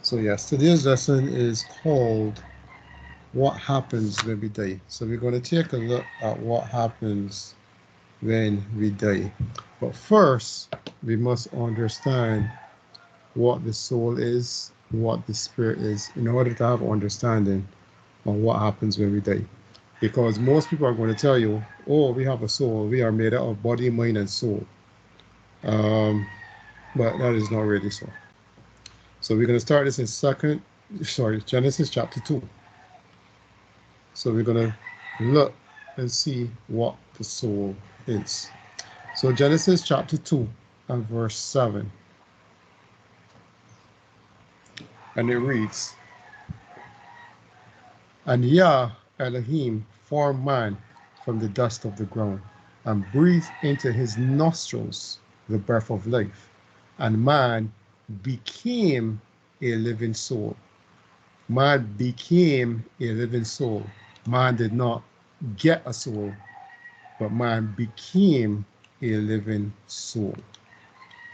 So yes, today's lesson is called What Happens When We Die. So we're going to take a look at what happens when we die. But first, we must understand what the soul is, what the spirit is, in order to have understanding on what happens when we die. Because most people are going to tell you, oh, we have a soul, we are made out of body, mind, and soul. Um, but that is not really so. So we're going to start this in Genesis chapter 2. So we're going to look and see what the soul is. So Genesis chapter 2 and verse 7. And it reads, And Yah Elohim formed man from the dust of the ground and breathed into his nostrils the breath of life. And man became a living soul. Man became a living soul. Man did not get a soul, but man became a living soul.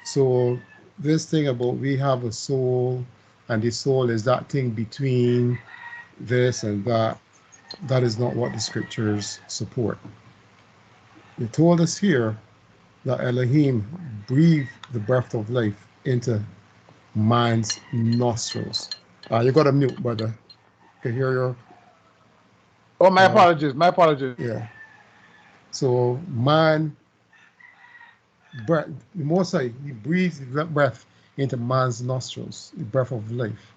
So this thing about we have a soul and the soul is that thing between this and that, that is not what the scriptures support. It told us here that Elohim breathed the breath of life into man's nostrils. You got to mute, brother. Can hear your Oh, my apologies. My apologies. yeah. So man breath, the Most High, he breathes the breath into man's nostrils, the breath of life,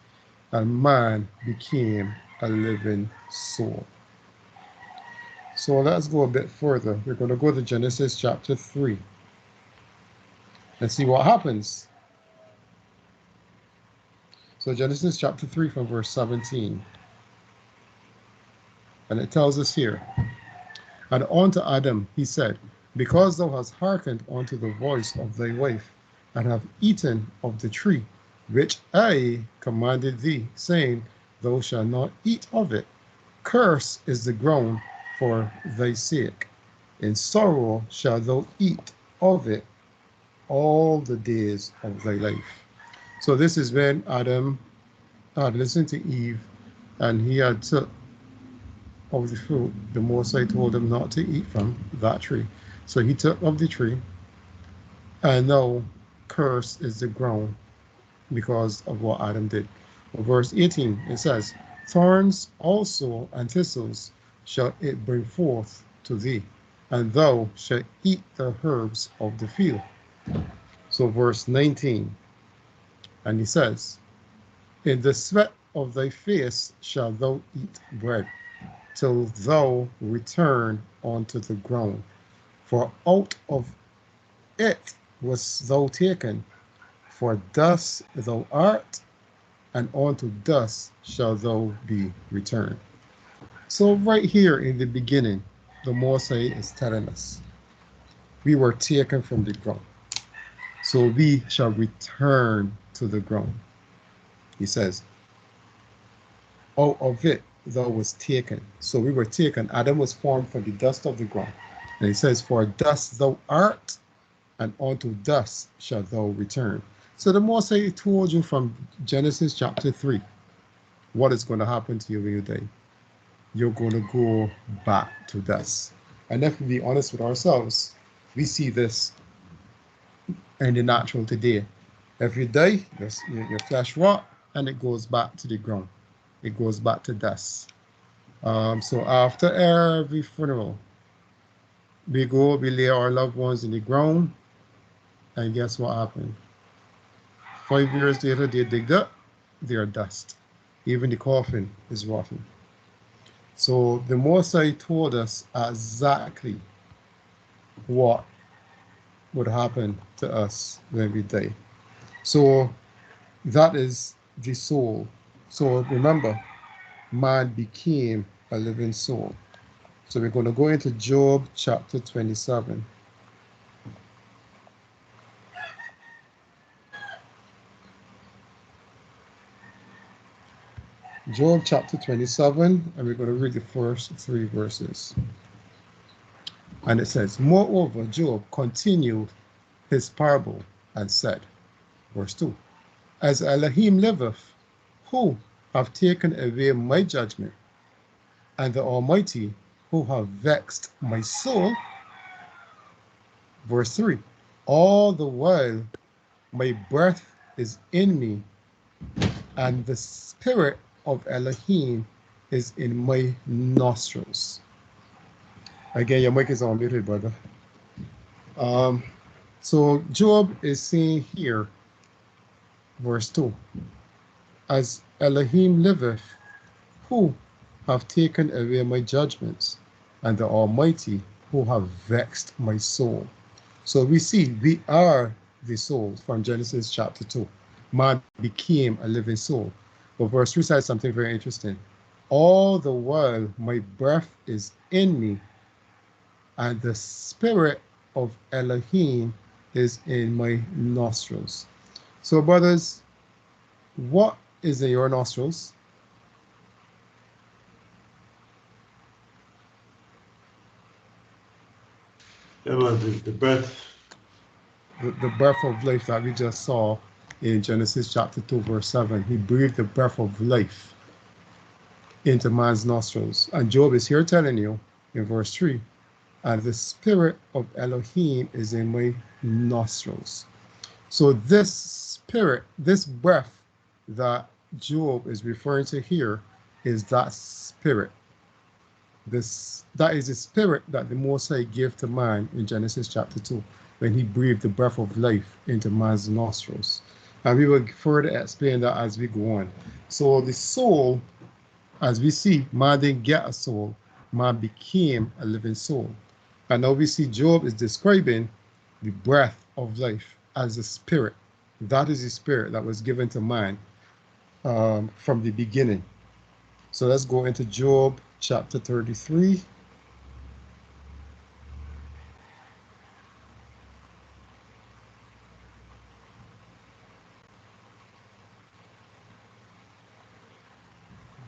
and man became a living soul. So let's go a bit further. We're going to go to Genesis chapter 3 and see what happens. So Genesis chapter 3 from verse 17. And it tells us here, And unto Adam he said, Because thou hast hearkened unto the voice of thy wife, and have eaten of the tree which I commanded thee, saying, Thou shalt not eat of it. Curse is the ground for thy sake. In sorrow shalt thou eat of it all the days of thy life. So this is when Adam had listened to Eve, and he had took of the fruit the Most High told him not to eat from that tree. So he took of the tree, and now cursed is the ground because of what Adam did. Verse 18, it says, Thorns also and thistles shall it bring forth to thee, and thou shalt eat the herbs of the field. So verse 19, and he says, In the sweat of thy face shalt thou eat bread, till thou return unto the ground. For out of it was thou taken, for dust thou art, and unto dust shall thou be returned. So right here in the beginning, the Most High is telling us, we were taken from the ground, so we shall return to the ground. He says, out of it thou was taken. So we were taken. Adam was formed from the dust of the ground. And he says, For dust thou art, and unto dust shalt thou return. So the Most High told you from Genesis chapter 3 what is going to happen to you when you die. You're going to go back to dust. And if we be honest with ourselves, we see this in the natural today. If you die, your flesh rot and it goes back to the ground. It goes back to dust. So after every funeral, we lay our loved ones in the ground, and guess what happened? 5 years later, they dig up, they are dust. Even the coffin is rotten. So the Most High told us exactly what would happen to us when we die. So that is the soul. So remember, man became a living soul. So we're going to go into Job chapter 27. Job chapter 27, and we're going to read the first 3 verses. And it says, Moreover, Job continued his parable and said, verse 2, As Elohim liveth, who have taken away my judgment, and the Almighty, who have vexed my soul. Verse 3, all the while my breath is in me, and the spirit of Elohim is in my nostrils. Again, your mic is on muted, brother. So Job is saying here, verse 2, as Elohim liveth, who have taken away my judgments, and the Almighty, who have vexed my soul. So we see we are the soul from Genesis chapter 2. Man became a living soul. But verse 3 says something very interesting. All the while my breath is in me, and the spirit of Elohim is in my nostrils. So brothers, what is in your nostrils? The breath. The breath of life that we just saw in Genesis chapter 2, verse 7. He breathed the breath of life into man's nostrils. And Job is here telling you in verse 3, and the spirit of Elohim is in my nostrils. So this spirit, this breath that Job is referring to here is that spirit. That is the spirit that the Most High gave to man in Genesis chapter 2, when he breathed the breath of life into man's nostrils. And we will further explain that as we go on. So the soul, as we see, man didn't get a soul, man became a living soul. And now we see Job is describing the breath of life as a spirit. That is the spirit that was given to man from the beginning. So let's go into Job chapter 33.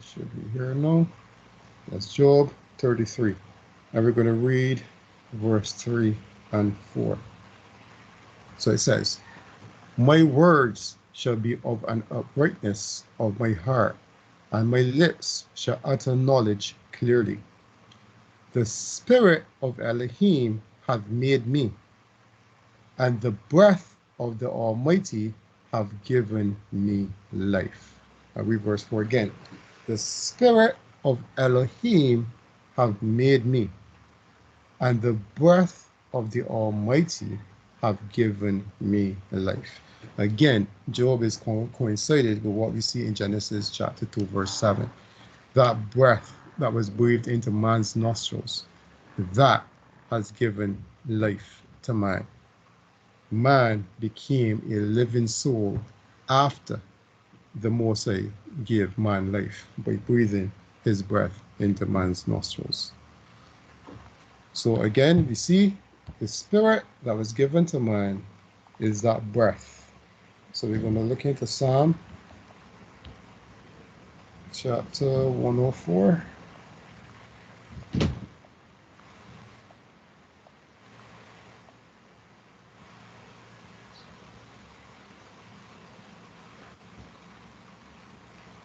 Should be here now. That's Job 33. And we're going to read verse 3 and 4. So it says, my words shall be of an uprightness of my heart, and my lips shall utter knowledge clearly. The spirit of Elohim hath made me, and the breath of the Almighty have given me life. I read verse 4 again. The spirit of Elohim have made me, and the breath of the Almighty have given me life. Again, Job is coincided with what we see in Genesis chapter 2, verse 7. That breath that was breathed into man's nostrils, that has given life to man. Man became a living soul after the Most High gave man life by breathing his breath into man's nostrils. So again, we see the spirit that was given to man is that breath. So we're going to look into Psalm chapter 104.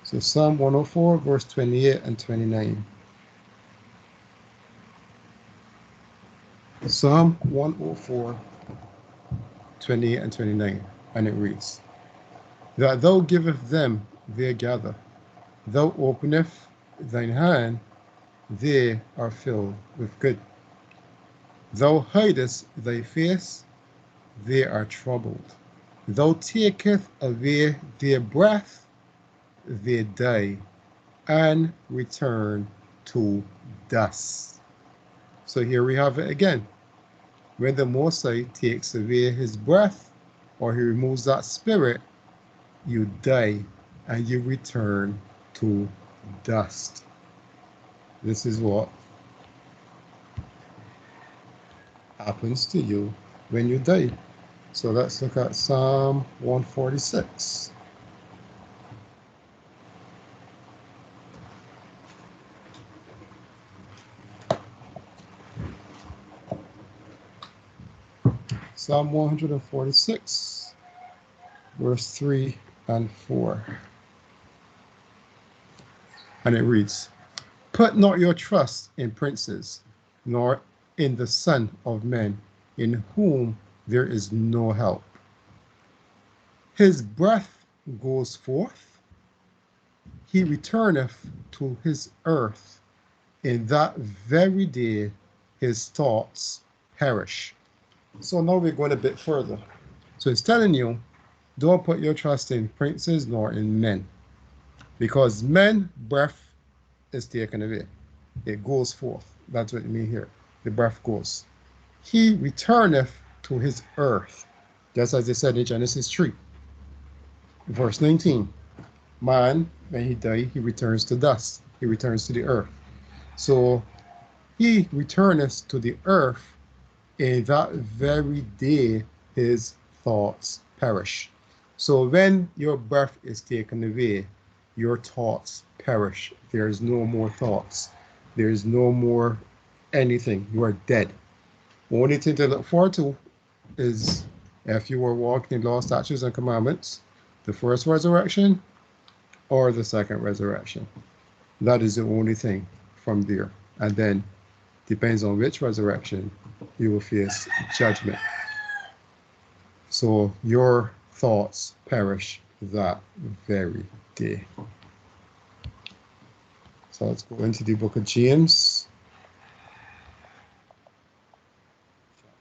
So Psalm 104, verse 28 and 29. Psalm 104, 28 and 29. And it reads, that thou giveth them their gather, thou openeth thine hand, they are filled with good. Thou hidest thy face, they are troubled. Thou taketh away their breath, they die, and return to dust. So here we have it again. When the Most High takes away his breath, or he removes that spirit, you die and you return to dust. This is what happens to you when you die. So let's look at Psalm 146. Psalm 146, verse 3 and 4. And it reads, "Put not your trust in princes, nor in the Son of Men, in whom there is no help. His breath goes forth, he returneth to his earth. In that very day his thoughts perish." So now we're going a bit further. So it's telling you, don't put your trust in princes nor in men, because men breath is taken away. It goes forth. That's what it means here. The breath goes. He returneth to his earth, just as they said in Genesis 3. Verse 19, man, when he dies, he returns to dust. He returns to the earth. So he returneth to the earth, in that very day his thoughts perish. So when your breath is taken away, your thoughts perish. There is no more thoughts. There is no more anything. You are dead. Only thing to look forward to is if you were walking in law, statutes, and commandments, the first resurrection or the second resurrection. That is the only thing from there. And then, depends on which resurrection, you will face judgment. So your thoughts perish that very day. So let's go into the book of James,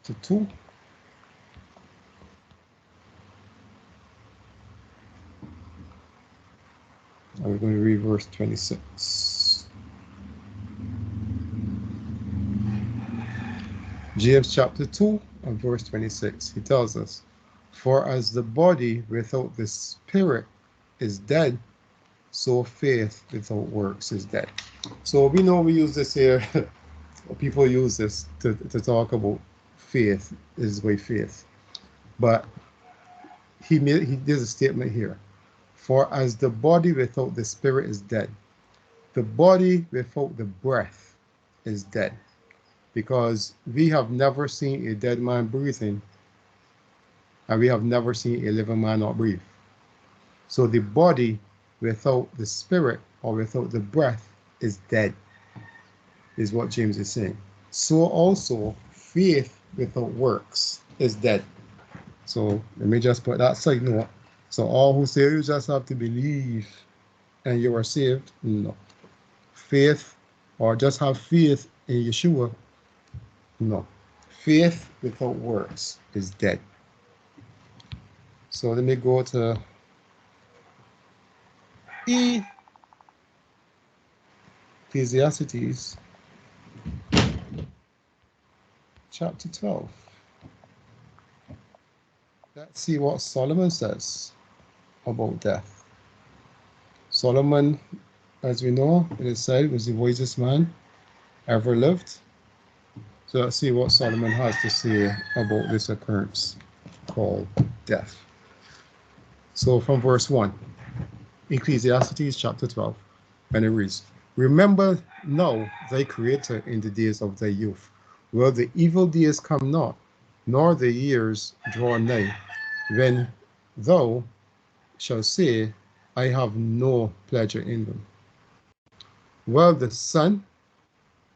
chapter 2. And we're going to read verse 26. James chapter 2 and verse 26, he tells us, "For as the body without the spirit is dead, so faith without works is dead." So we know we use this here, people use this to talk about faith is by faith. But he did a statement here. For as the body without the spirit is dead, the body without the breath is dead. Because we have never seen a dead man breathing, and we have never seen a living man not breathe. So the body without the spirit or without the breath is dead, is what James is saying. So also faith without works is dead. So let me just put that side note. So all who say you just have to believe and you are saved, no. Faith or just have faith in Yeshua, no. Faith without works is dead. So let me go to Ecclesiastes chapter 12. Let's see what Solomon says about death. Solomon, as we know, it is said, was the wisest man ever lived. So let's see what Solomon has to say about this occurrence called death. So from verse 1, Ecclesiastes chapter 12, and it reads, "Remember now thy Creator in the days of thy youth, while the evil days come not, nor the years draw nigh, when thou shalt say, I have no pleasure in them. While the sun,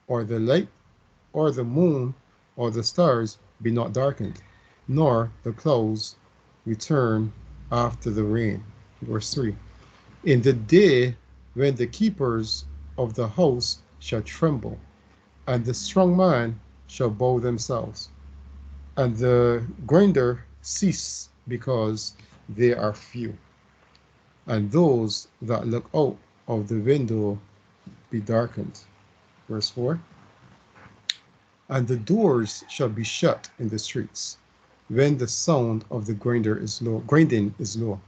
or the light, or the moon, or the stars be not darkened, nor the clouds return after the rain." Verse 3, "In the day when the keepers of the house shall tremble, and the strong man shall bow themselves, and the grinder cease because they are few, and those that look out of the window be darkened." Verse 4, "And the doors shall be shut in the streets, when the sound of the grinding is low,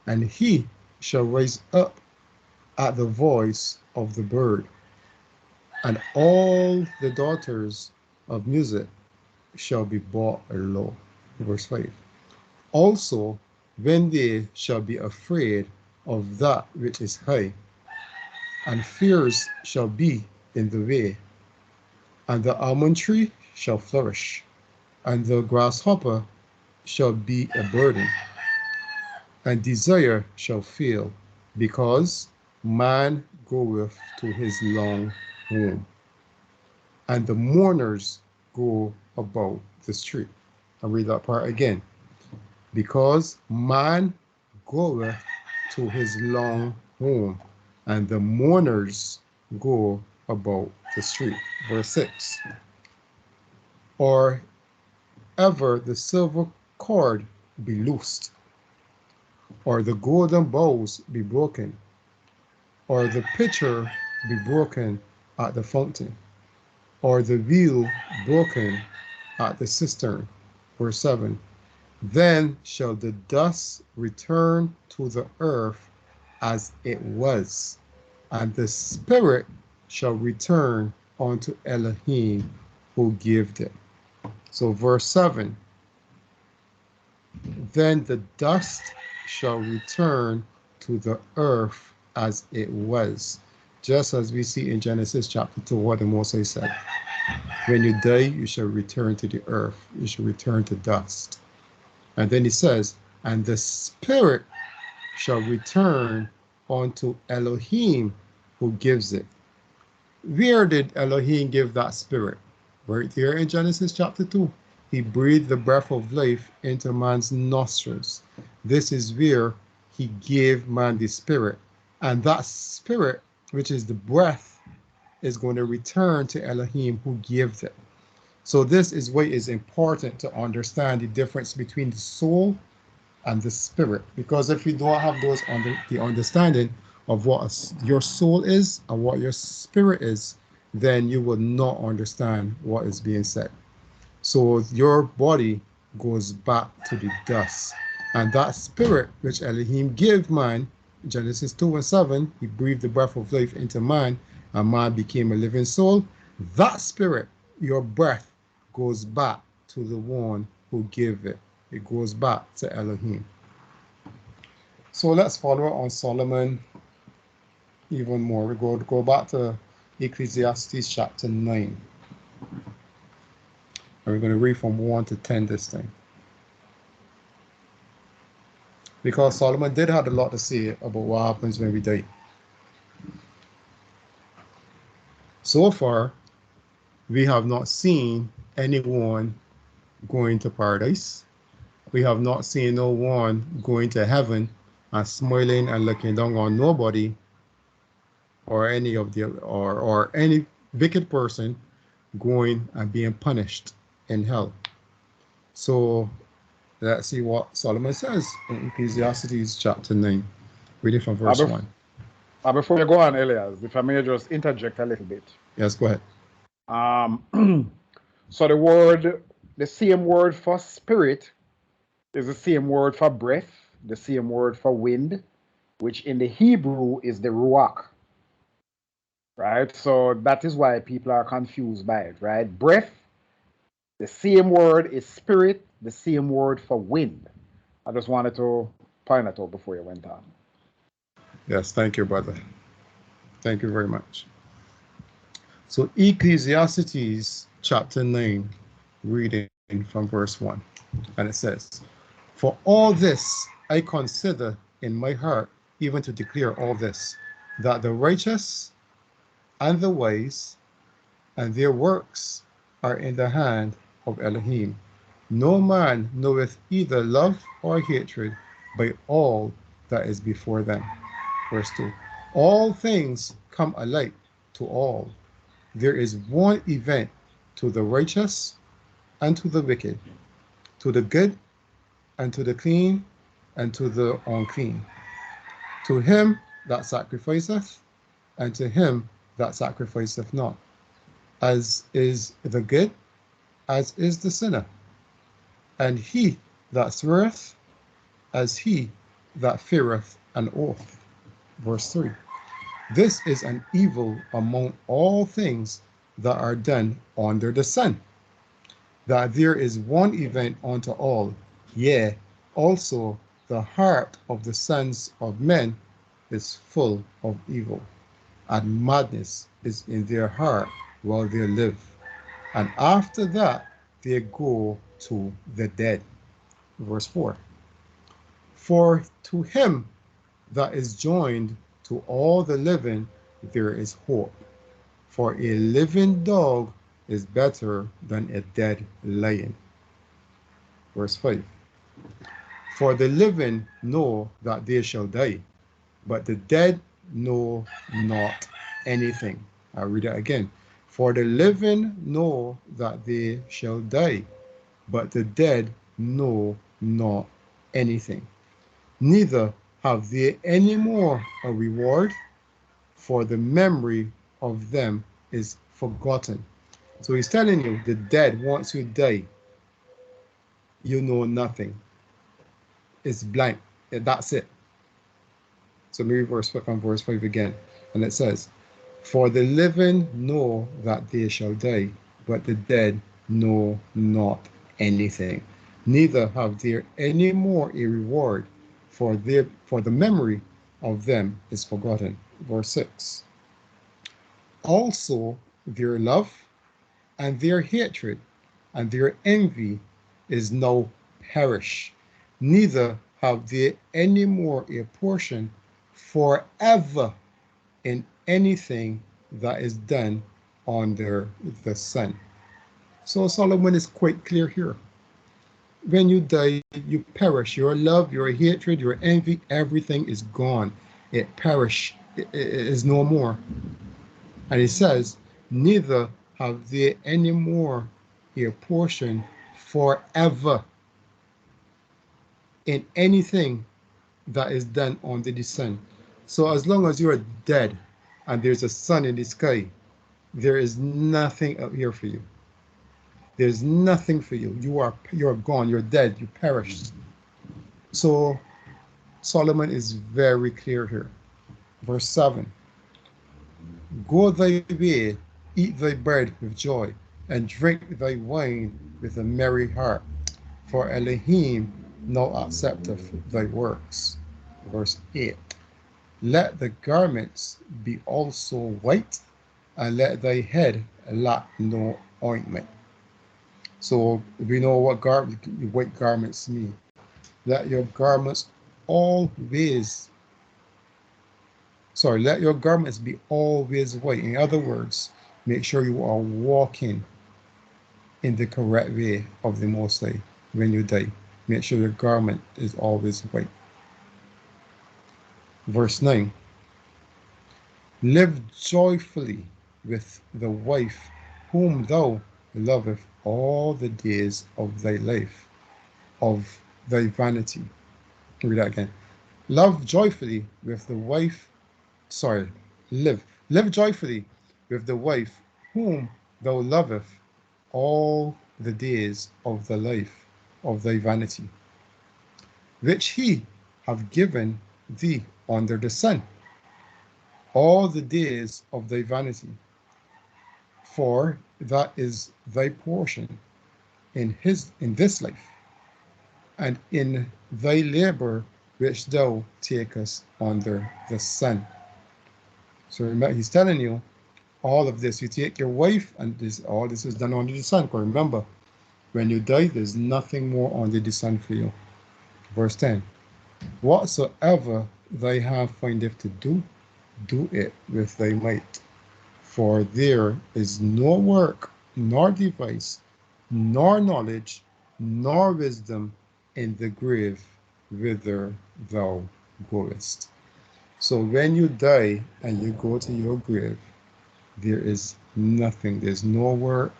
and he shall rise up at the voice of the bird, and all the daughters of music shall be brought low." Verse 5, "Also when they shall be afraid of that which is high, and fears shall be in the way, and the almond tree shall flourish, and the grasshopper shall be a burden, and desire shall fail, because man goeth to his long home, and the mourners go about the street. I'll read that part again. Because man goeth to his long home, and the mourners go about the street. Verse 6. Or ever the silver cord be loosed, or the golden bowls be broken, or the pitcher be broken at the fountain, or the wheel broken at the cistern. Verse 7. Then shall the dust return to the earth as it was, and the spirit shall return unto Elohim who gave it. So verse 7, then the dust shall return to the earth as it was, just as we see in Genesis chapter 2, what the Moses said. When you die, you shall return to the earth. You shall return to dust. And then he says, and the spirit shall return unto Elohim who gives it. Where did Elohim give that spirit? Right there in Genesis chapter 2. He breathed the breath of life into man's nostrils. This is where he gave man the spirit. And that spirit, which is the breath, is going to return to Elohim who gives it. So this is why it's important to understand the difference between the soul and the spirit. Because if you don't have those the understanding of what your soul is and what your spirit is, then you will not understand what is being said. So your body goes back to the dust. And that spirit which Elohim gave man, Genesis 2 and 7, he breathed the breath of life into man, and man became a living soul. That spirit, your breath, goes back to the one who gave it. It goes back to Elohim. So let's follow on Solomon even more. We go back to Ecclesiastes chapter 9. And we're going to read from 1 to 10 this thing. Because Solomon did have a lot to say about what happens when we die. So far, we have not seen anyone going to paradise. We have not seen no one going to heaven and smiling and looking down on nobody or any of the or any wicked person going and being punished in hell. So let's see what Solomon says in Ecclesiastes chapter 9. Reading from verse 1. Before you go on, Elias, if I may just interject a little bit. Yes, go ahead. So the same word for spirit is the same word for breath, the same word for wind, which in the Hebrew is the ruach. Right? So that is why people are confused by it, right? Breath, the same word is spirit, the same word for wind. I just wanted to point that out before you went on. Yes, thank you, brother. Thank you very much. So Ecclesiastes chapter 9, reading from verse 1. And it says, for all this I consider in my heart, even to declare all this, that the righteous and the wise and their works are in the hand of Elohim. No man knoweth either love or hatred by all that is before them. Verse 2. All things come alike to all. There is one event to the righteous and to the wicked, to the good and to the clean and to the unclean, to him that sacrificeth and to him that sacrificeth not, as is the good, as is the sinner, and he that sweareth, as he that feareth an oath. Verse 3. This is an evil among all things that are done under the sun, that there is one event unto all, yea, also the heart of the sons of men is full of evil, and madness is in their heart while they live, and after that they go to the dead. Verse 4. For to him that is joined to all the living there is hope. For a living dog is better than a dead lion. Verse 5. For the living know that they shall die, but the dead know not anything. I'll read it again. For the living know that they shall die, but the dead know not anything. Neither have they any more a reward, for the memory of them is forgotten. So he's telling you the dead, once you die, you know nothing. It's blank. That's it. So maybe verse 5 again. And it says, for the living know that they shall die, but the dead know not anything. Neither have there any more a reward, for the memory of them is forgotten. Verse 6. Also their love and their hatred and their envy is now perished. Neither have they any more a portion forever in anything that is done under the sun. So Solomon is quite clear here. When you die, you perish. Your love, your hatred, your envy, everything is gone. It perish. It is no more. And he says, neither have they any more a portion forever in anything that is done under the sun. So as long as you are dead and there's a sun in the sky, there is nothing up here for you. There's nothing for you. You're gone, you're dead, you perished. So Solomon is very clear here. Verse 7. Go thy way, eat thy bread with joy, and drink thy wine with a merry heart, for Elohim now accepteth thy works. Verse 8. Let the garments be also white, and let thy head lack no ointment. So we know what white garments mean. Let your garments always, let your garments be always white. In other words, make sure you are walking in the correct way of the Most High when you die. Make sure your garment is always white. Verse 9. Live joyfully with the wife whom thou lovest all the days of thy life, of thy vanity. Read that again. Live joyfully with the wife with the wife whom thou lovest all the days of the life of thy vanity, which he have given thee under the sun, all the days of thy vanity. For that is thy portion in this life, and in thy labor which thou takest under the sun. So remember, he's telling you all of this. You take your wife, and all this is done under the sun. Because remember, when you die, there's nothing more under the sun for you. Verse 10. Whatsoever thy hand findeth to do, do it with thy might. For there is no work, nor device, nor knowledge, nor wisdom in the grave whither thou goest. So when you die and you go to your grave, there is nothing. There's no work,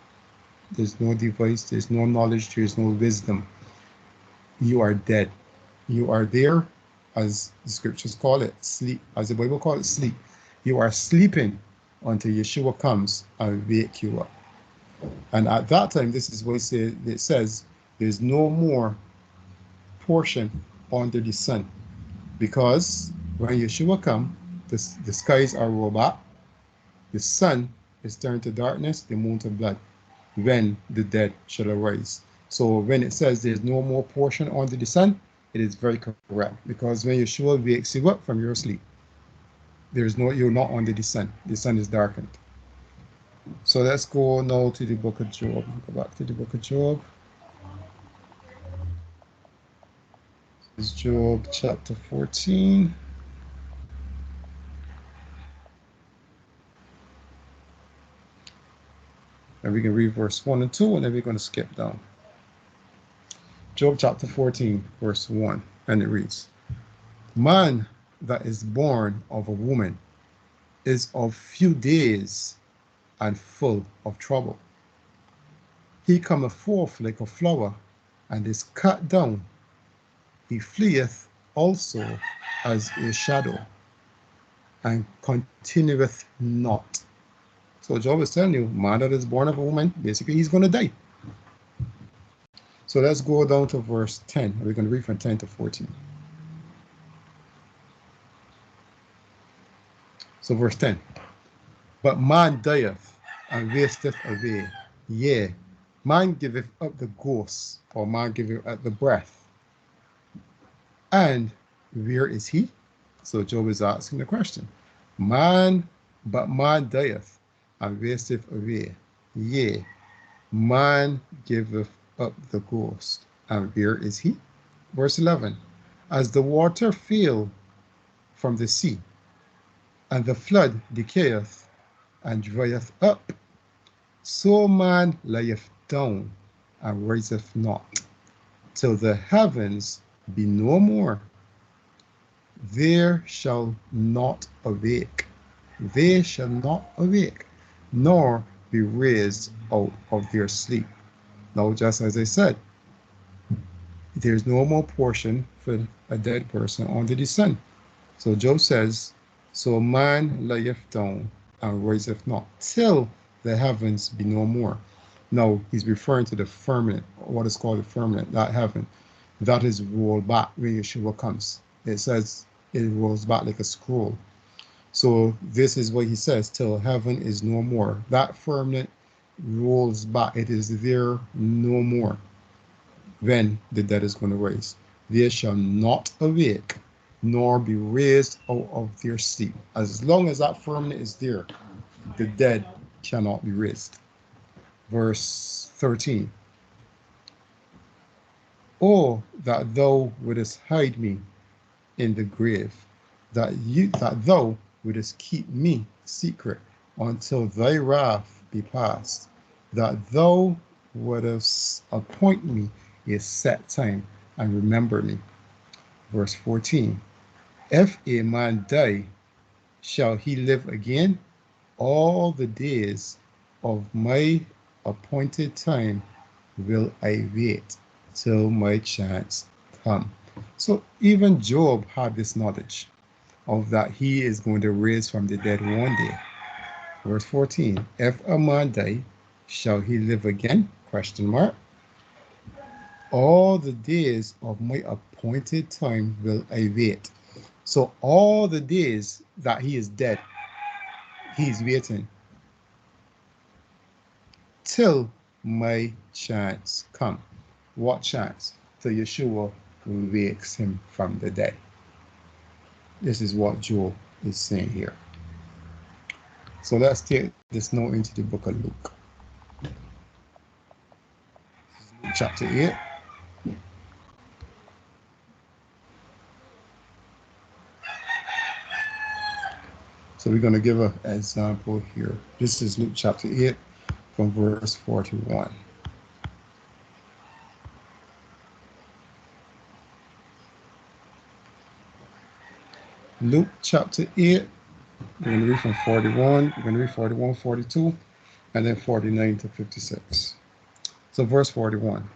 there's no device, there's no knowledge, there's no wisdom. You are dead. You are there, as the scriptures call it, sleep, as the Bible calls it, sleep. You are sleeping until Yeshua comes and wake you up. And at that time, this is what it says, there's no more portion under the sun. Because when Yeshua comes, the skies are rolled back, the sun is turned to darkness, the moon to blood, when the dead shall arise. So when it says there's no more portion under the sun, it is very correct. Because when Yeshua wakes you up from your sleep, you're not under the sun. The sun is darkened. So let's go now to the book of Job. Go back to the book of Job. This is Job chapter 14. And we can read verse 1 and 2, and then we're going to skip down. Job chapter 14, verse 1, and it reads, Man that is born of a woman is of few days and full of trouble. He cometh forth like a flower and is cut down. He fleeth also as a shadow and continueth not. So Job is telling you, man that is born of a woman, basically he's going to die. So let's go down to verse 10. We're going to read from 10 to 14. So verse 10. But man dieth and wasteth away. Yea, man giveth up the ghost, or man giveth up the breath. And where is he? So Job is asking the question. But man dieth and wasteth away. Yea, man giveth up the ghost. And where is he? Verse 11. As the water fail from the sea, and the flood decayeth and drieth up, so man lieth down and riseth not, till the heavens be no more. There shall not awake. They shall not awake, nor be raised out of their sleep. Now, just as I said, there's no more portion for a dead person under the sun. So Job says, so man lieth down and riseth not, till the heavens be no more. Now, he's referring to the firmament, what is called the firmament, that heaven, that is rolled back when Yeshua comes. It says it rolls back like a scroll. So this is what he says, till heaven is no more. That firmament rolls back. It is there no more. When the dead is going to rise. They shall not awake, nor be raised out of their sleep. As long as that firmament is there, the dead cannot be raised. Verse 13. Oh, that thou wouldest hide me in the grave, that thou wouldest keep me secret until thy wrath be past, that thou wouldest appoint me a set time and remember me. Verse 14. If a man die, shall he live again? All the days of my appointed time will I wait till my chance come. So even Job had this knowledge of that he is going to raise from the dead one day. Verse 14. If a man die, shall he live again? Question mark. All the days of my appointed time will I wait. So all the days that he is dead, he's waiting till my chance come. What chance? Till Yeshua wakes him from the dead. This is what Job is saying here. So let's take this now into the book of Luke. Luke chapter 8. So we're going to give an example here. This is Luke chapter 8 from verse 41. Luke chapter 8, we're going to read from 41, we're going to read 41, 42, and then 49 to 56. So verse 41.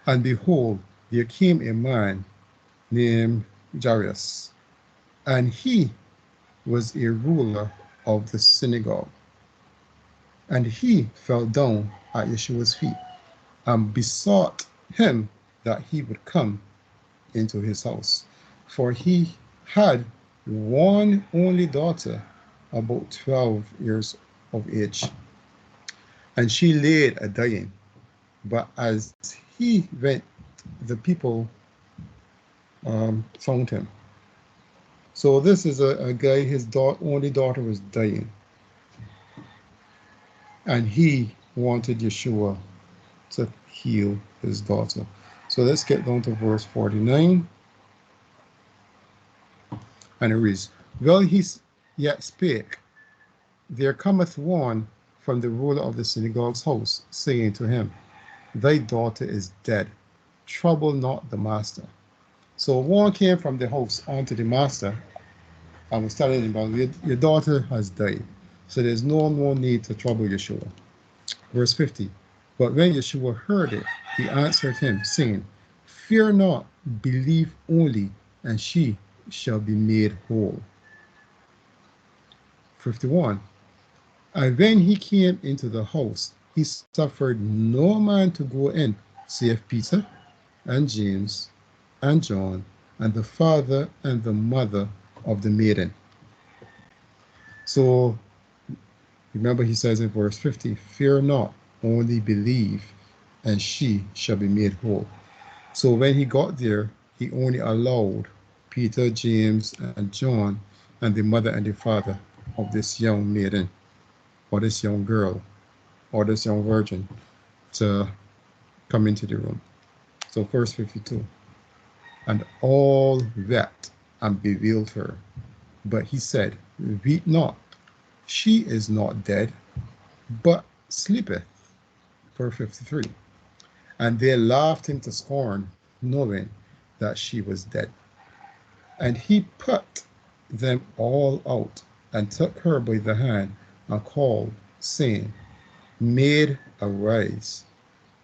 And behold, there came a man named Jairus, and he was a ruler of the synagogue. And he fell down at Yeshua's feet and besought him that he would come into his house. For he had one only daughter, about 12 years of age, and she lay a dying. But as he went, the people found him. So this is a guy, his only daughter was dying. And he wanted Yeshua to heal his daughter. So let's get down to verse 49. And it reads, While he yet spake, there cometh one from the ruler of the synagogue's house, saying to him, Thy daughter is dead. Trouble not the master. So one came from the house unto the master and was telling him about your daughter has died. So there's no more need to trouble Yeshua. Verse 50. But when Yeshua heard it, he answered him, saying, Fear not, believe only, and she shall be made whole. 51. And when he came into the house, he suffered no man to go in, save Peter and James and John, and the father and the mother of the maiden. So remember, he says in verse 50, Fear not, only believe, and she shall be made whole. So when he got there, he only allowed Peter, James, and John, and the mother and the father of this young maiden, or this young girl, or this young virgin, to come into the room. So verse 52. And all wept and bewailed her. But he said, Weep not, she is not dead, but sleepeth. Verse 53. And they laughed him to scorn, knowing that she was dead. And he put them all out, and took her by the hand, and called, saying, Maid, arise.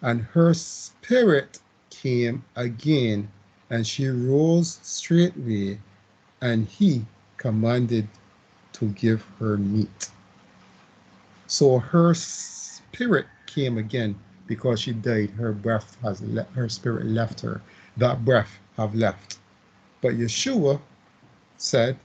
And her spirit came again, and she rose straightway, and he commanded to give her meat. So her spirit came again because she died. Her breath has her spirit left her. That breath have left. But Yeshua said,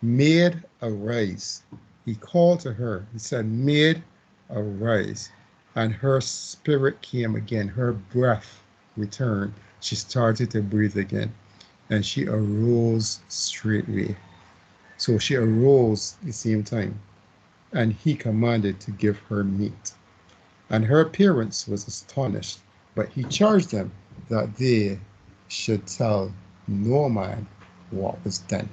Maid, arise. He called to her. He said, Maid, arise. And her spirit came again. Her breath returned. She started to breathe again. And she arose straightway. So she arose at the same time. And he commanded to give her meat. And her parents was astonished. But he charged them that they should tell no man what was done.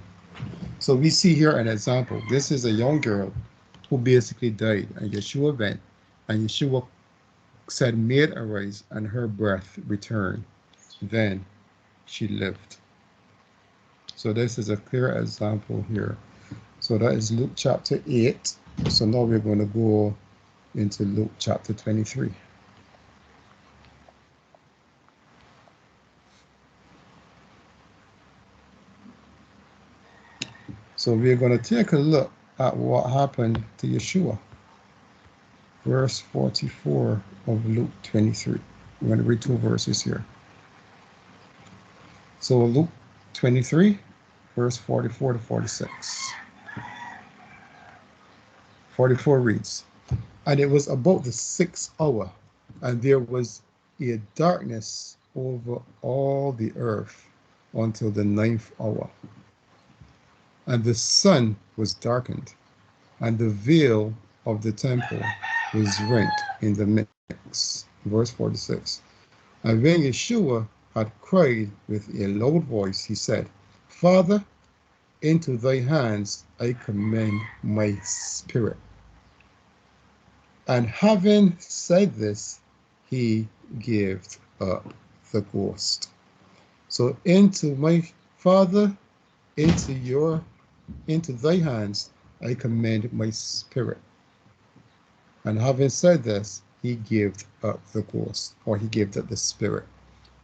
So we see here an example. This is a young girl who basically died, and Yeshua went, and Yeshua said, Maid, arise, and her breath returned. Then she lived. So this is a clear example here. So that is Luke chapter 8. So now we're going to go into Luke chapter 23. So we're going to take a look at what happened to Yeshua. Verse 44 of Luke 23. I'm going to read 2 verses here. So Luke 23, verse 44 to 46. 44 reads, And it was about the 6th hour, and there was a darkness over all the earth until the 9th hour. And the sun was darkened, and the veil of the temple was rent in the midst. Verse 46. And when Yeshua had cried with a loud voice, he said, Father, into thy hands I commend my spirit. And having said this, he gave up the ghost. So into my Father, into thy hands I commend my spirit. And having said this, he gave up the ghost, or he gave up the spirit.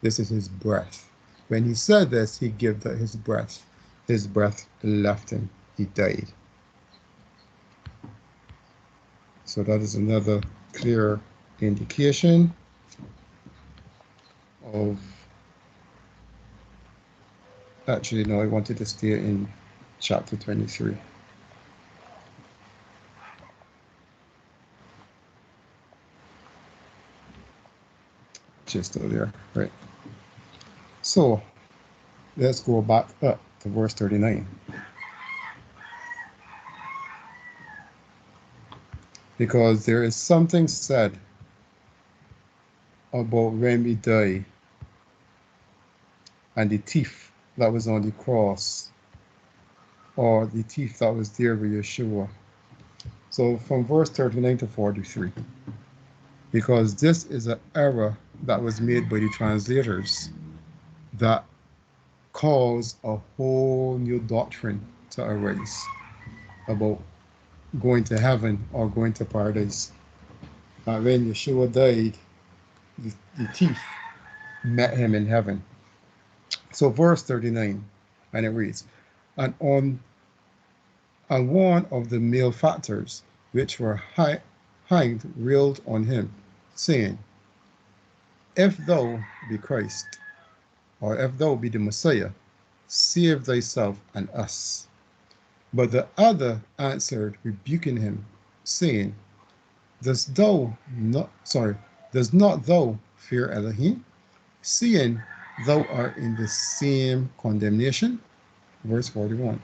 This is his breath. When he said this, he gave up his breath. His breath left him. He died. So that is another clear indication of, actually no, I wanted to stay in chapter 23. Just there, right? So let's go back up to verse 39. Because there is something said about when we die and the thief that was on the cross, or the thief that was there with Yeshua. So from verse 39 to 43, because this is an error that was made by the translators that caused a whole new doctrine to arise about going to heaven or going to paradise. When Yeshua died, the thief met him in heaven. So verse 39, and it reads, and one of the malefactors which were hanged railed on him, saying, if thou be Christ, or if thou be the Messiah, save thyself and us. But the other answered, rebuking him, saying, does not thou fear Elohim, seeing thou art in the same condemnation? Verse 41.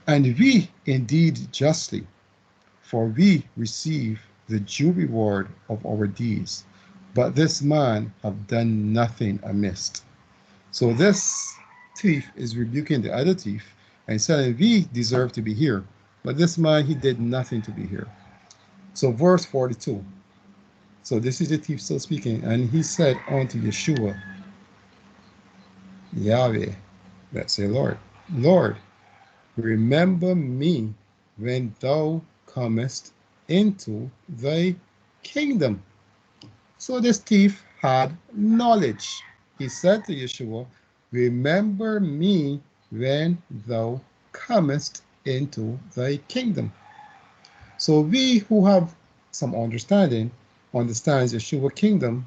And we indeed justly, for we receive the due reward of our deeds, but this man have done nothing amiss. So this thief is rebuking the other thief and saying, we deserve to be here, but this man, he did nothing to be here. So verse 42. So this is the thief still speaking, and he said unto Yeshua, Yahweh, let's say Lord, Lord, remember me when thou comest into thy kingdom. So this thief had knowledge. He said to Yeshua, remember me when thou comest into thy kingdom. So we who have some understands Yeshua's kingdom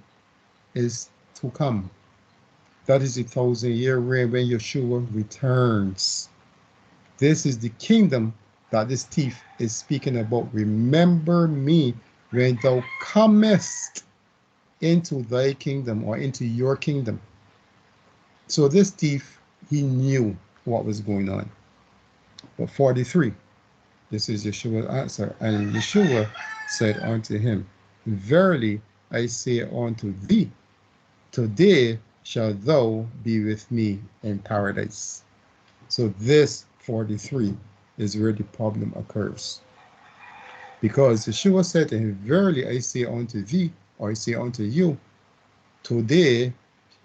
is to come. That is the 1,000-year reign when Yeshua returns. This is the kingdom that this thief is speaking about. Remember me when thou comest into thy kingdom, or into your kingdom. So this thief, he knew what was going on. But 43, this is Yeshua's answer. And Yeshua said unto him, verily I say unto thee, today shalt thou be with me in paradise. So this 43 is where the problem occurs. Because Yeshua said to him, verily I say unto thee, or I say unto you, today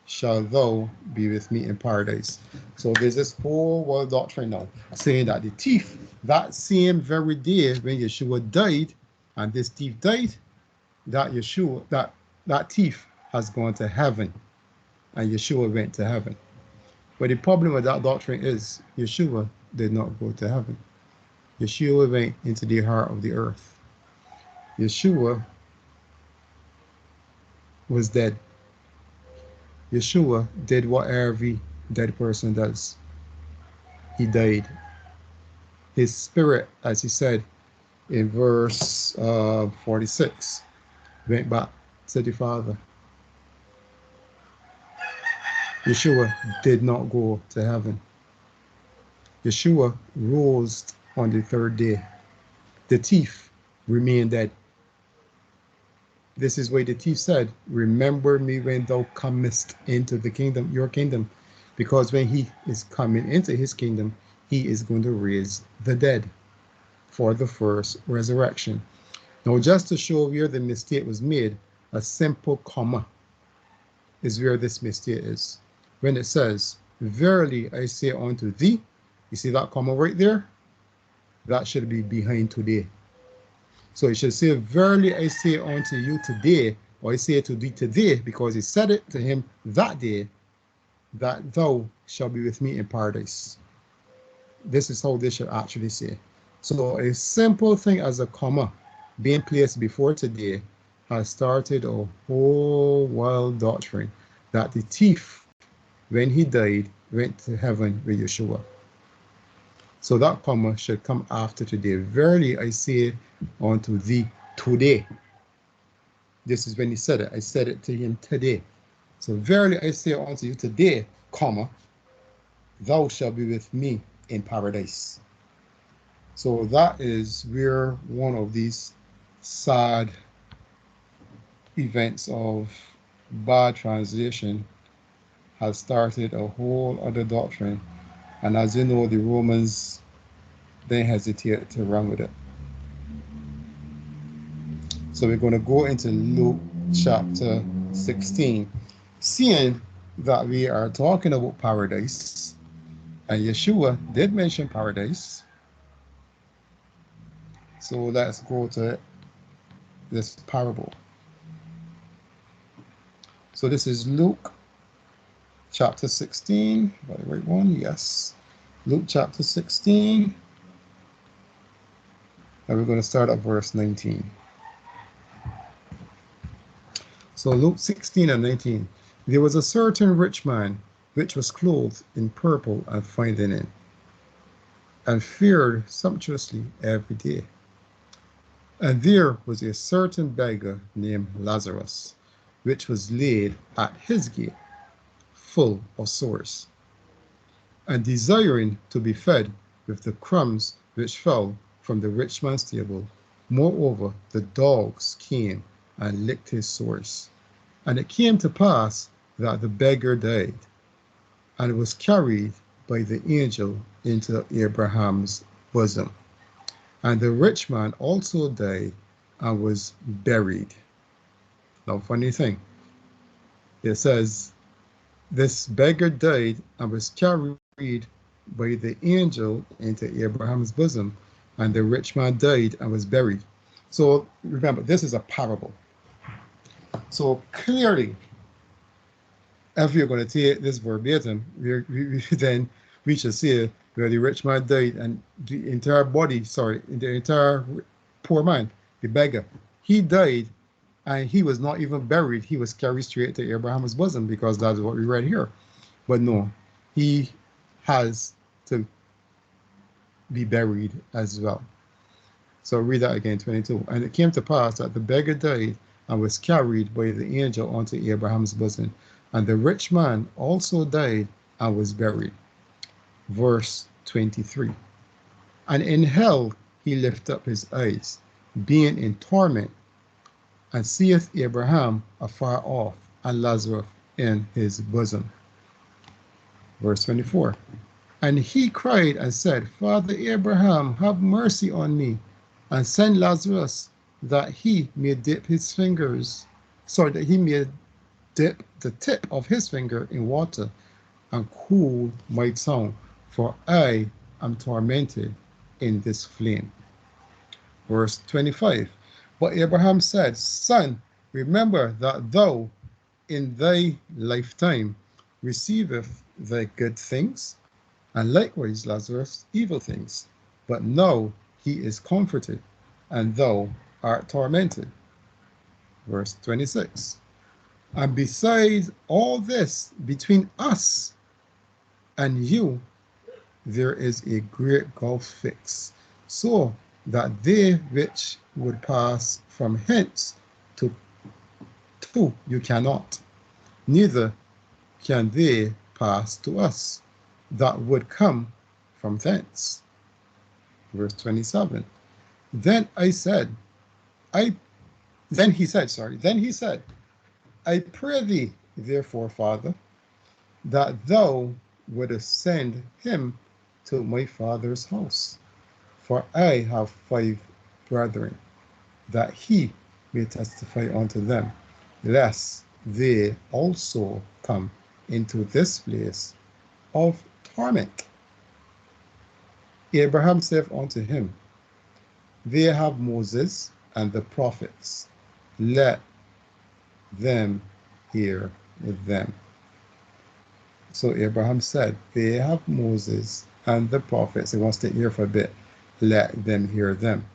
shalt thou be with me in paradise. So there's this whole world doctrine now saying that the thief, that same very day when Yeshua died, and this thief died, that thief has gone to heaven, and Yeshua went to heaven. But the problem with that doctrine is Yeshua did not go to heaven. Yeshua went into the heart of the earth. Yeshua was dead. Yeshua did what every dead person does. He died. His spirit, as he said in verse 46, went back to the Father. Yeshua did not go to heaven. Yeshua rose on the third day. The thief remained dead. This is why the thief said, remember me when thou comest into the kingdom, your kingdom. Because when he is coming into his kingdom, he is going to raise the dead for the first resurrection. Now, just to show where the mistake was made, a simple comma is where this mistake is. When it says, verily I say unto thee, you see that comma right there? That should be behind today. So it should say, verily I say unto you today, or I say to thee today, because he said it to him that day, that thou shalt be with me in paradise. This is how they should actually say. So a simple thing as a comma being placed before today has started a whole wild doctrine that the thief, when he died, went to heaven with Yeshua. So that comma should come after today. Verily I say unto thee today. This is when he said it. I said it to him today. So verily I say unto you today, comma, thou shalt be with me in paradise. So that is where one of these sad events of bad translation has started a whole other doctrine. And as you know, the Romans didn't hesitate to run with it. So we're going to go into Luke chapter 16, seeing that we are talking about paradise, and Yeshua did mention paradise. So let's go to this parable. So this is Luke chapter 16, by the right one, yes. Luke chapter 16, and we're going to start at verse 19. So Luke 16 and 19. There was a certain rich man which was clothed in purple and fine linen, and fared sumptuously every day. And there was a certain beggar named Lazarus, which was laid at his gate, full of sores, and desiring to be fed with the crumbs which fell from the rich man's table. Moreover, the dogs came and licked his sores. And it came to pass that the beggar died, and was carried by the angel into Abraham's bosom. And the rich man also died and was buried. Now, funny thing, it says, this beggar died and was carried by the angel into Abraham's bosom, and the rich man died and was buried. So remember, this is a parable. So clearly, if you're going to take this verbatim, then we should say where the rich man died and the entire body, the entire poor man, the beggar, he died and he was not even buried. He was carried straight to Abraham's bosom, because that's what we read here. But no, he has to be buried as well. So read that again, 22. And it came to pass that the beggar died and was carried by the angel unto Abraham's bosom. And the rich man also died and was buried. Verse 23. And in hell he lifted up his eyes, being in torment, and seeth Abraham afar off, and Lazarus in his bosom. Verse 24. And he cried and said, Father Abraham, have mercy on me, and send Lazarus, that he may dip his fingers, that he may dip the tip of his finger in water and cool my tongue, for I am tormented in this flame. Verse 25. But Abraham said, Son, remember that thou in thy lifetime receiveth thy good things, and likewise Lazarus evil things. But now he is comforted, and thou art tormented. Verse 26. And besides all this, between us and you, there is a great gulf fixed, so that they which would pass from hence to you cannot, neither can they pass to us that would come from thence. Verse 27. Then he said, I pray thee, therefore, Father, that thou wouldest send him to my father's house, for I have 5 brethren, that he may testify unto them, lest they also come into this place of torment. Abraham said unto him, They have Moses and the prophets, let them hear with them. So Abraham said, They have Moses and the prophets. He wants to hear for a bit. Let them hear them.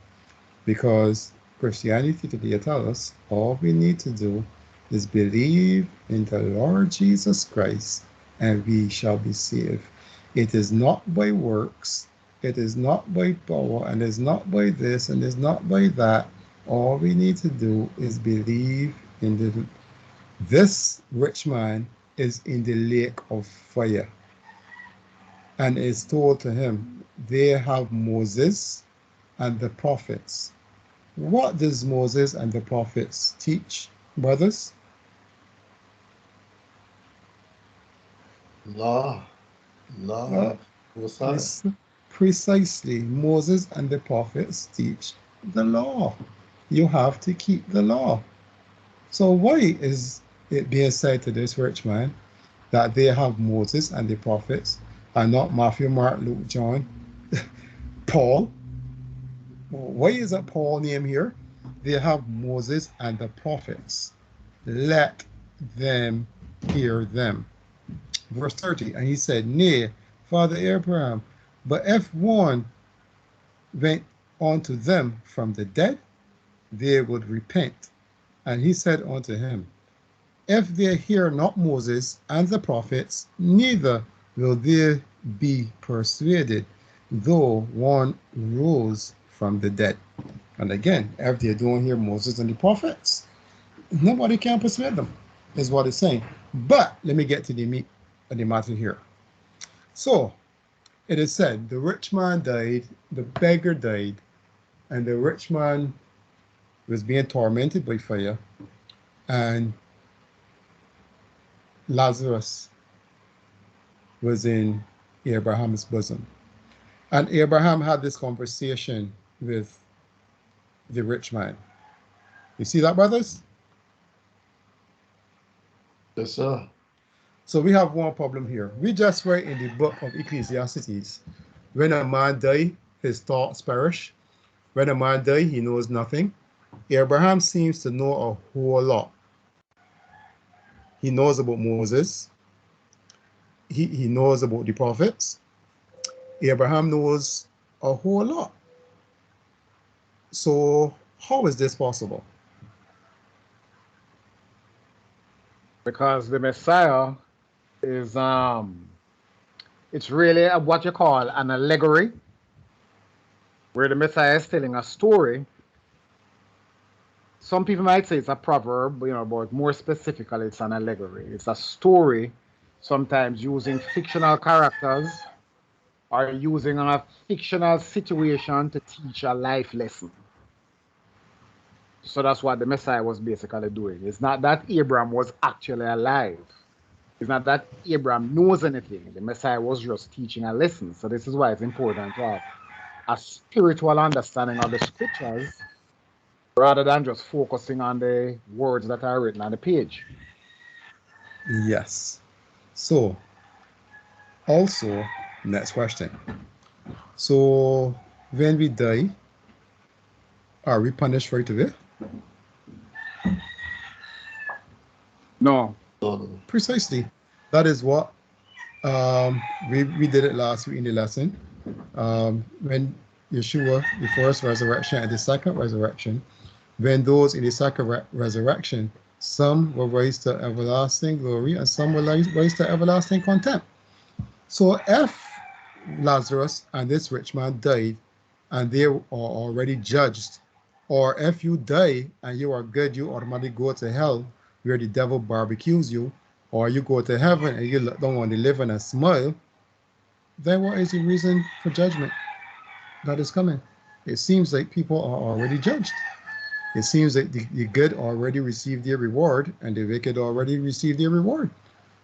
Because Christianity today tells us all we need to do is believe in the Lord Jesus Christ and we shall be saved. It is not by works, it is not by power, and it's not by this, and it's not by that. All we need to do is believe in this rich man is in the lake of fire. And it's told to him, they have Moses and the prophets. What does Moses and the prophets teach, brothers? Law. Precisely. Moses and the prophets teach the law. you have to keep the law. So why is it being said to this rich man that they have Moses and the prophets and not Matthew, Mark, Luke, John, Paul? Why isn't Paul named here? They have Moses and the prophets. Let them hear them. Verse 30, and he said, Nay, Father Abraham, but if one went unto them from the dead, they would repent. And he said unto him, If they hear not Moses and the prophets, neither will they be persuaded, though one rose from the dead. And again, if they don't hear Moses and the prophets, nobody can persuade them, is what it's saying. But let me get to the meat of the matter here. So it is said, the rich man died, the beggar died, and the rich man was being tormented by fire, and Lazarus was in Abraham's bosom. And Abraham had this conversation with the rich man. You see that, brothers? Yes, sir. So we have one problem here. We just read in the book of Ecclesiastes, when a man die, his thoughts perish. When a man die, he knows nothing. Abraham seems to know a whole lot. He knows about Moses. He knows about the prophets. Abraham knows a whole lot. So how is this possible? Because the Messiah is it's really what you call an allegory, where the Messiah is telling a story. Some people might say it's a proverb, but more specifically, it's an allegory. It's a story, sometimes using fictional characters or using a fictional situation to teach a life lesson. So that's what the Messiah was basically doing. It's not that Abraham was actually alive. It's not that Abraham knows anything. The Messiah was just teaching a lesson. So this is why it's important to have a spiritual understanding of the scriptures rather than just focusing on the words that are written on the page. Yes. So, also, next question. So, when we die, are we punished right away? No. Precisely. That is what we did it last week in the lesson. When Yeshua, the first resurrection and the second resurrection, when those in the second resurrection, some were raised to everlasting glory and some were raised to everlasting contempt. So if Lazarus and this rich man died and they are already judged, or if you die and you are good, you automatically go to hell where the devil barbecues you, or you go to heaven and you don't want to live and smile, then what is the reason for judgment that is coming? It seems like people are already judged. It seems like the good already received their reward and the wicked already received their reward.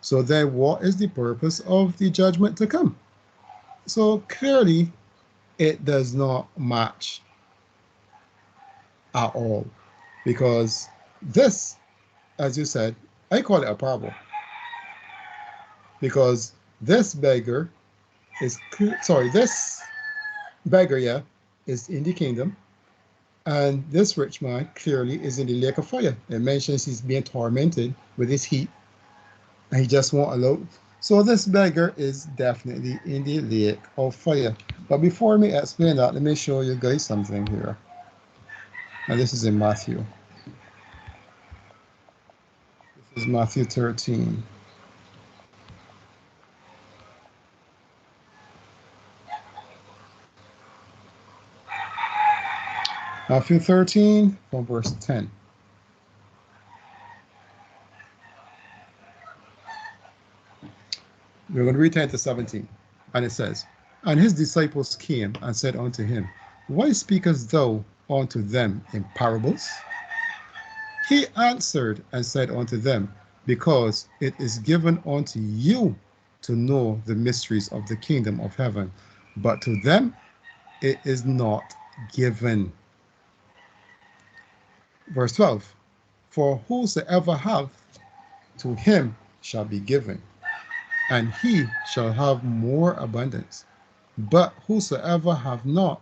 So then what is the purpose of the judgment to come? So clearly it does not match at all, because this, as you said, I call it a parable, because this beggar is, this beggar, is in the kingdom, and this rich man clearly is in the lake of fire. It mentions he's being tormented with his heat, and he just won't allow. So this beggar is definitely in the lake of fire. But before me explain that, let me show you guys something here. And this is in Matthew. This is Matthew 13. Matthew 13 from verse 10. We're going to read 10 to 17. And it says, And his disciples came and said unto him, Why speakest thou unto them in parables? He answered and said unto them, Because it is given unto you to know the mysteries of the kingdom of heaven, but to them it is not given. Verse 12. For whosoever hath, to him shall be given, and he shall have more abundance. But whosoever hath not,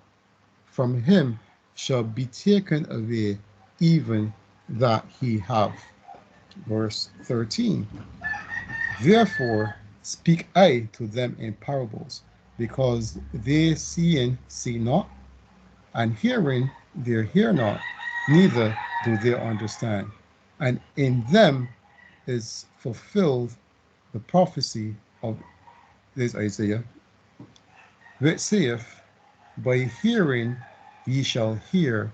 from him shall be taken away even that he have. Verse 13. Therefore speak I to them in parables, because they seeing see not, and hearing they hear not, neither do they understand. And in them is fulfilled the prophecy of this Isaiah, which saith, by hearing ye shall hear,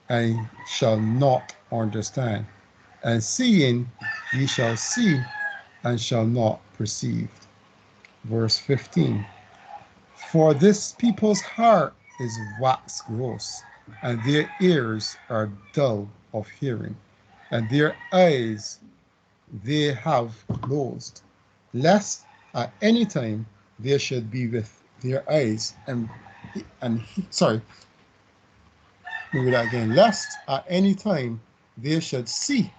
and shall not understand, and seeing ye shall see, and shall not perceive. Verse 15. For this people's heart is wax gross, and their ears are dull of hearing, and their eyes they have closed, lest at any time they should be with their eyes sorry, maybe that again. Lest at any time they should see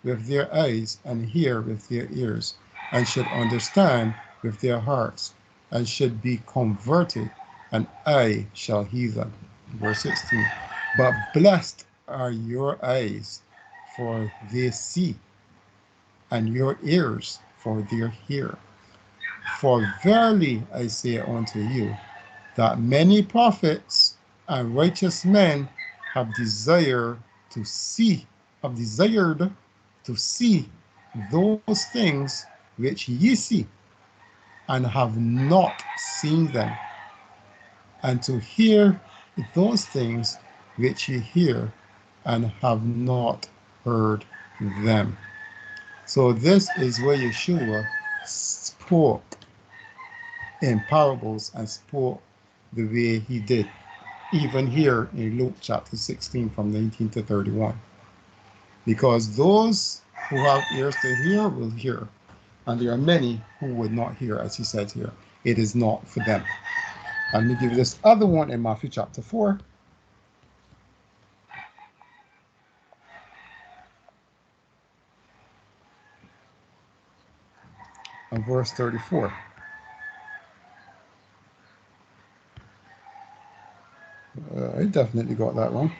with their eyes, and hear with their ears, and should understand with their hearts, and should be converted, and I shall heal them. Verse 16. But blessed are your eyes, for they see, and your ears, for they hear. For verily I say unto you, that many prophets and righteous men have desired to see those things which ye see, and have not seen them, and to hear those things which ye hear, and have not heard them. So this is where Yeshua spoke in parables and spoke the way he did, even here in Luke chapter 16 from 19 to 31. Because those who have ears to hear will hear, and there are many who would not hear, as he says here. It is not for them. And let me give you this other one in Matthew chapter 4. And verse 34. I definitely got that one.